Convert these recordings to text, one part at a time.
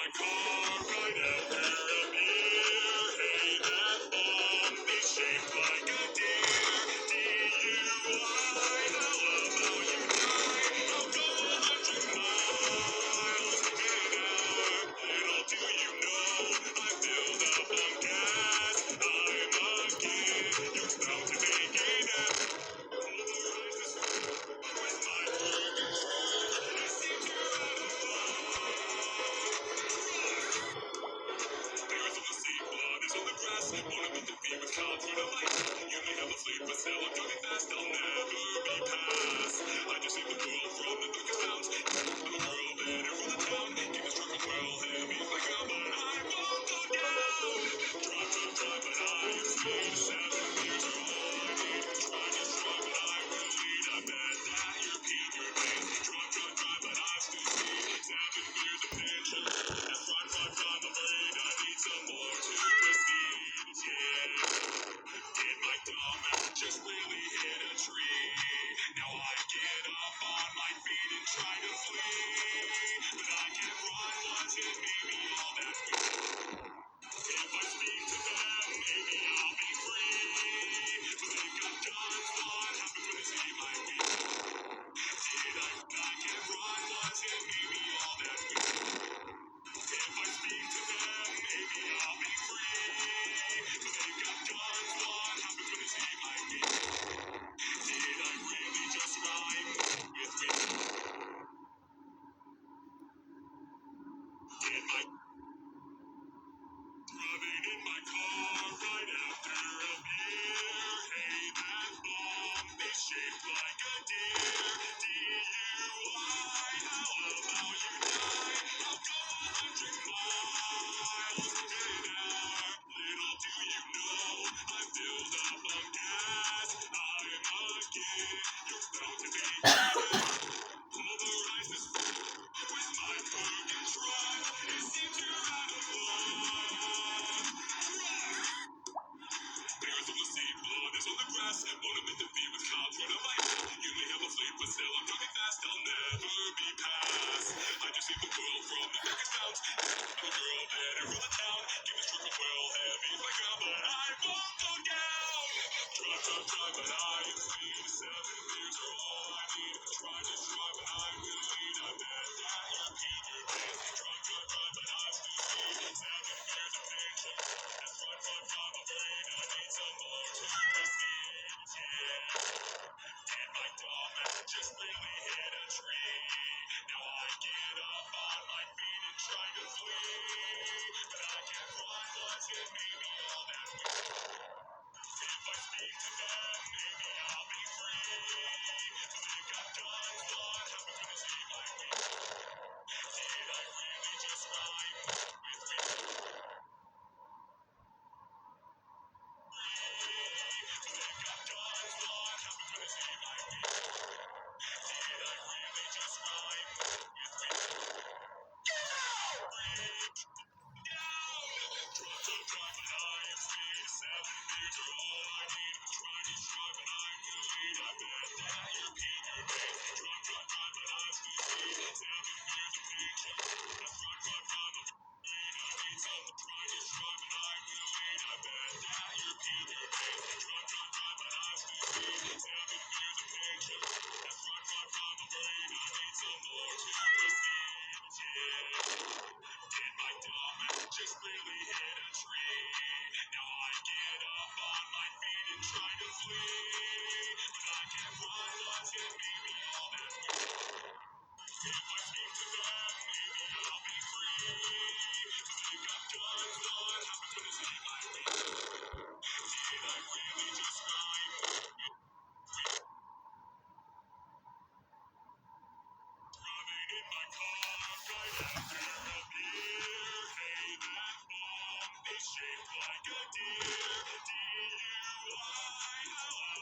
my car right after a beer. Hey, that bomb is shaped like a deer. DUI, how about you die? I'll go 100 miles an hour. Little do you know, I filled up on gas. I'm a kid, you're bound to make it out. Polarizes with my full control. I seem to have a Bears on the seat, blood is on the grass. Wanna meet the beat with cops for the light. You may have a fleet, but still I'm driving fast. I'll never be passed. I just save the world from the darkest bounds. I'm a girl better for the town. Keep the struggle well heavy like a but I won't go down. Drive, but I am speed. 7 years are all I need. Try to strive, but I will lead. I bet that you're peak your pain. Drive, but I still speed. 7 years of tension. That's right, I'm afraid I need some more to proceed. Yeah. Did my dumb ass just really hit a tree? Now I get up on my feet and try to flee. But I can't run once it made me all that weak. If I speak to them, maybe I'll be free. But they've got guns, what happens when they see my feet? I can't run once it made me all that weak. If I speak to them, maybe I'll be free. But they've got guns, what happens when they see my feet? Did I really just rhyme with me? Did my driving in my car right after a beer? Hey, that bomb is shaped like a deer. DUI, how about you die? I'll go 100 miles an hour. Little do you know, I filled up on gas. I'm a kid, you're bound to be polarizes with my full control. It seems you're out of luck. Bears on the seat, blood is on the grass. Wanna meet the beat with cops, run a light. You may have a fleet, but still I'm driving fast. I'll never be passed. I just save the world from the darkest bounds. I'm a girl better for the town. Keep the struggle well heavy like a but I won't go down. Drive, but I am speed. 7 years are all I need. Try to strive, but I will lead. I bet that you're peak your pain. Drive, but I still speed. 7 years of patience. That's right, I'm afraid I need some more to proceed. Yeah. Did my dumb ass just really hit a tree? Now I get up on my feet and try to flee. But I can't run once it made me all that weak. If I speak to them, maybe I'll be free. But they've got guns, what happens when they see my feet? Did I really just rhyme with me? But they've got guns, what happens when they see my feet? Did I really just rhyme with me? Drive, but I am speed. 7 years are all I need. Try to strive, but I will lead. I bet that you're peak your pain. Drive, but I still speed. 7 years of patience. That's right, I'm afraid I need some. Try to strive, but I will lead. I bet that you're peak your pain. Drive, but I still speed. 7 years of patience. That's right, I'm afraid I need some more to proceed. Yeah. Did my dumb ass just really hit a tree? Now I get up on my feet and try to flee. But I can't run once it made me all that weak. If I speak to them, maybe I'll be free. But they've got guns, what happens when they see my feet? Did I really just rhyme? Driving in my car right after a beer. Hey, that bomb is shaped like a deer. DUI, how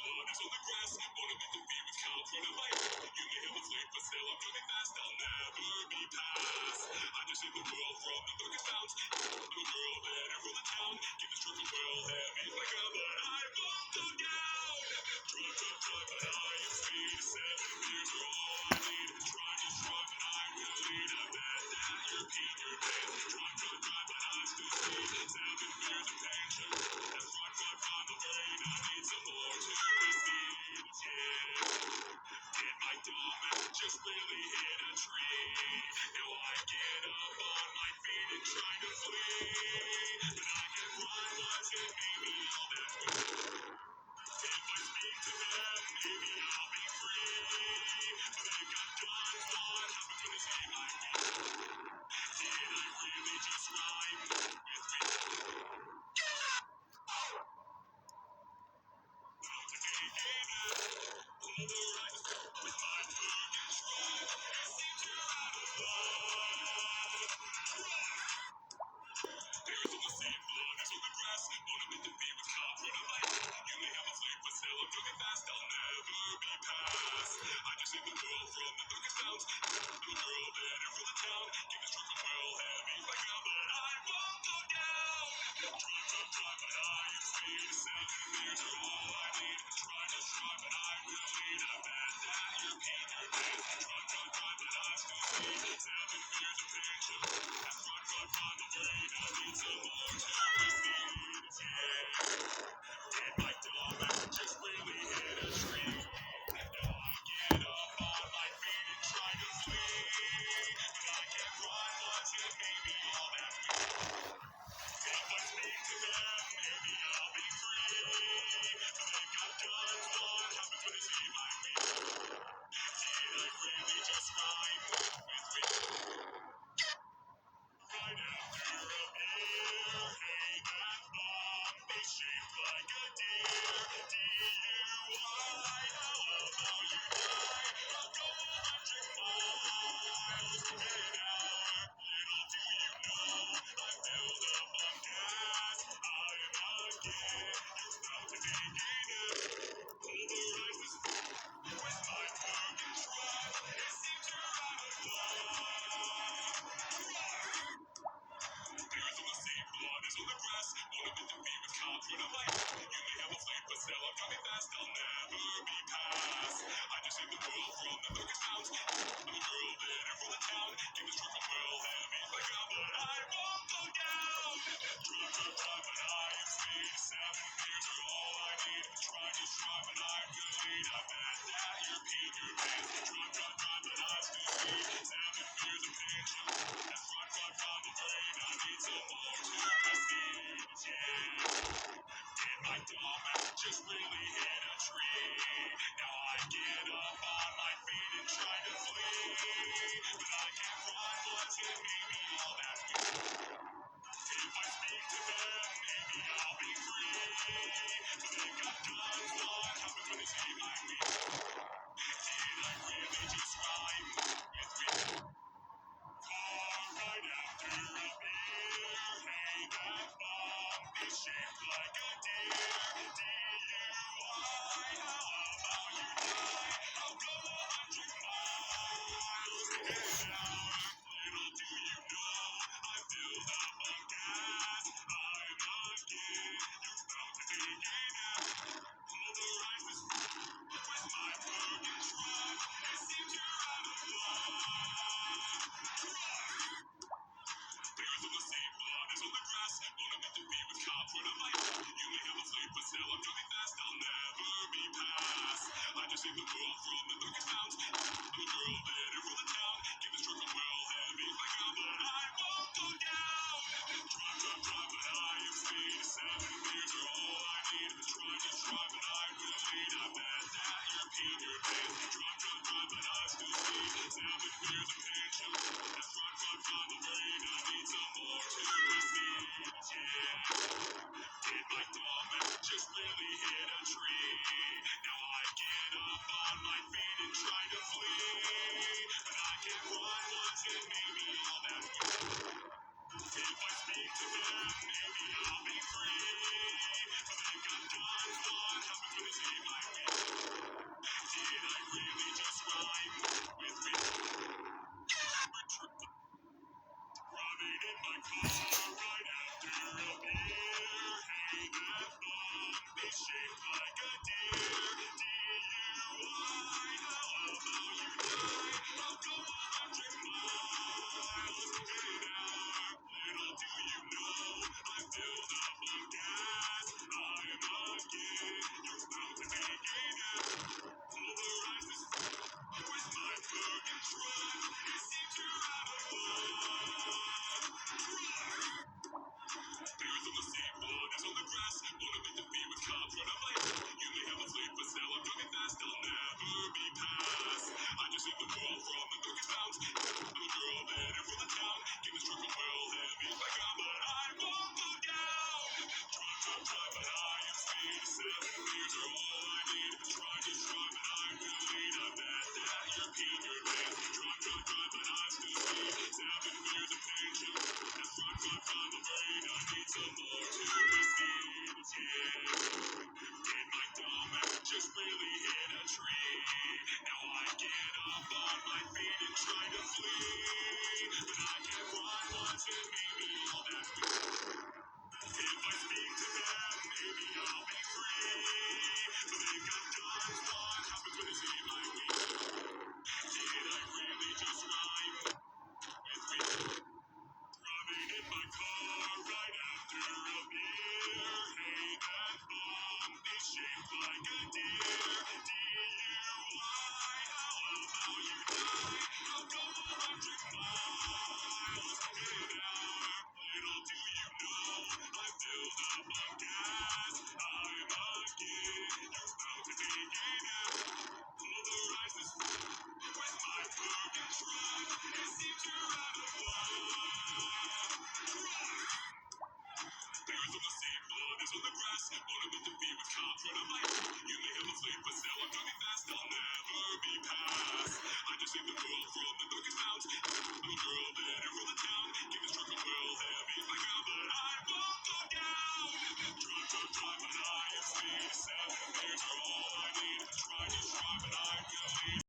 blood is on the grass. Wanna meet the beat with cow for the light. You may have a flame, but still I'm coming fast. I'll never be past. I just save the world from the darkest bounds. I'm a girl that rule the town. Give this truck a well heavy like a but I won't go down. Drive, drive, drive, but I am speed. 7 years are all I need. Try to strive, but I will lead. I bet that you're peak your pants. Drive, drive, drive, but I still speed. 7 years of tension. That's right, right from the brain. I need some more to proceed. Yeah. Did my dumb ass just really hit a tree? Now I get up on my feet and try to flee. But I can run once and maybe all that will. If I speak to them, maybe I'll be free. But they've got guns on, happens when they see my feet. Did I really just rhyme with me? Not to be given, polarized with my mood control. It seems you're out of love. There's on the same blood as on the grass. Wanna meet the beat with cow for the light. You may have a flame, but still I'm drunk and fast. I'll never be past. I just save the world from the darkest bounds. I'm a girl that rule the town. Give this truck a well heavy like a but I won't go down. Drive, drive, drive, but I am speed. 7 years are all I need. Try to strive, but I will lead. I bet that you're peak your pants. Drive, drive, drive, but I still speed. 7 years of tension. That's right, right from the brain. I need some more to proceed. Yeah. Did my dumb ass just really hit a tree? Now I get up on my feet and try to flee. But I can run once and maybe all that will. If I speak to them, maybe I'll be free. But they've got guns on, happens when they see my feet. Did I really just rhyme with me? Right after a beer, hey, that bomb is shaped like a deer. DUI, how about you die? I'll go 100 miles an hour. Little do you know, I filled up on gas. I'm again, you're about to be eaten. Polarized this with my broken truck. It seems you're out of luck. There's on the same blood as on the grass. Wanna meet the beat with cow for the light. You may have a flame, but still I'm coming fast. I'll never be past. I just save the world from the darkest bounds. I'm a girl that rule the town. Give this truck a well heavy like a but I won't go down. Drive, drive, drive, but I am speed. 7 years are all I need. Try to strive, but I will lead. I bet that you're peak your pants. Drive, drive, drive, but I still speed. 7 years of tension. That's right, right from the brain. I need some more to proceed. Yeah. Did my dumb ass just really hit a tree? Now I get up on my feet and try to flee. But I can't run once and maybe all that will. If I speak to them, maybe I'll be free. But they've got guns on, happens when they see my feet. Did I really just rhyme with me? Right after a beer, hey, that bomb is shaped like a deer. DUI, how about you die? I'll go 100 miles an hour. Little do you know, I filled up on gas. I'm again, you're about to be eaten. Polarized this with my broken truck. It seems you're out of luck. There's on the same blood as on the grass. Wanna meet the beat with cow for the light. You may have a flame, but still I'm coming fast. I'll never be past. I just save the world from the darkest bounds. I'm a girl that rule the town. Give this truck a well heavy like a but I won't go down. Drive, drive, drive, but I am speed. 7 years are all I need. Try to strive, but I will lead. I bet that you're peak your pants. Drive, drive, drive, but I still speed. 7 years of tension. That's right, right from the brain. I need some more to proceed. Yeah. Did my dumb ass just really hit a tree? Now I get up on my feet and try to flee. But I can run once and maybe all that will. If I speak to them, maybe I'll be free. But they've got guns, what happens when they see my feet? Did I really just rhyme with me? Robbing in my car right after a beer. Hey, that bum is shaped like a deer. DUI, how about you die? I'll go 100 miles an hour. Little do you know, I'm filled up on gas. I'm a kid, you're about to begin it. Pulverize this with my fucking truck. It seems you're out of luck. Bears on the same blood as on the grass. Wanna make the beat with cops when I'm like, you may have a flame, but still I'm drunk and fast. I'll never be past. I just hit the wall from the darkest bounds. I'm a girl headed for the town. Give me struck a well heavy like I'm, but I won't go down. Drive, but I am speed. 7 years are all I need. Try, but I'm too late. I bet that you're Peter Pan. Drive, but I'm still speed. 7 years of tension. That's I'm afraid I need some more to proceed. Yeah, did my dumb ass just really hit a tree? Now I get up on my feet and try to flee, but I can cry once and maybe all that. If I speak to them, maybe I'll be free. But they've got guns, what happens when they see my feet? Did I really just rhyme with me? Robbing in my car right after a beer. Hey, that bum is shaped like a deer. DUI, how about you die? I'll go 100 miles an hour. Little do you know, I'm filled up on gas. I'm a kid, you're about to begin it. Pulverize this with my fucking truck. It seems you're out of luck. Bears on the same blood as on the grass. Wanna meet the beat with cops when I'm like, you may have a flame, but still I'm drunk and fast. I'll never be past. I just save the world from the darkest bounds. I'm a girl headed for the town. Give this truck a well heavy like I'm, but I won't go down. Drive, but I am speed. 7 years are all I need. Try, but I'm too late.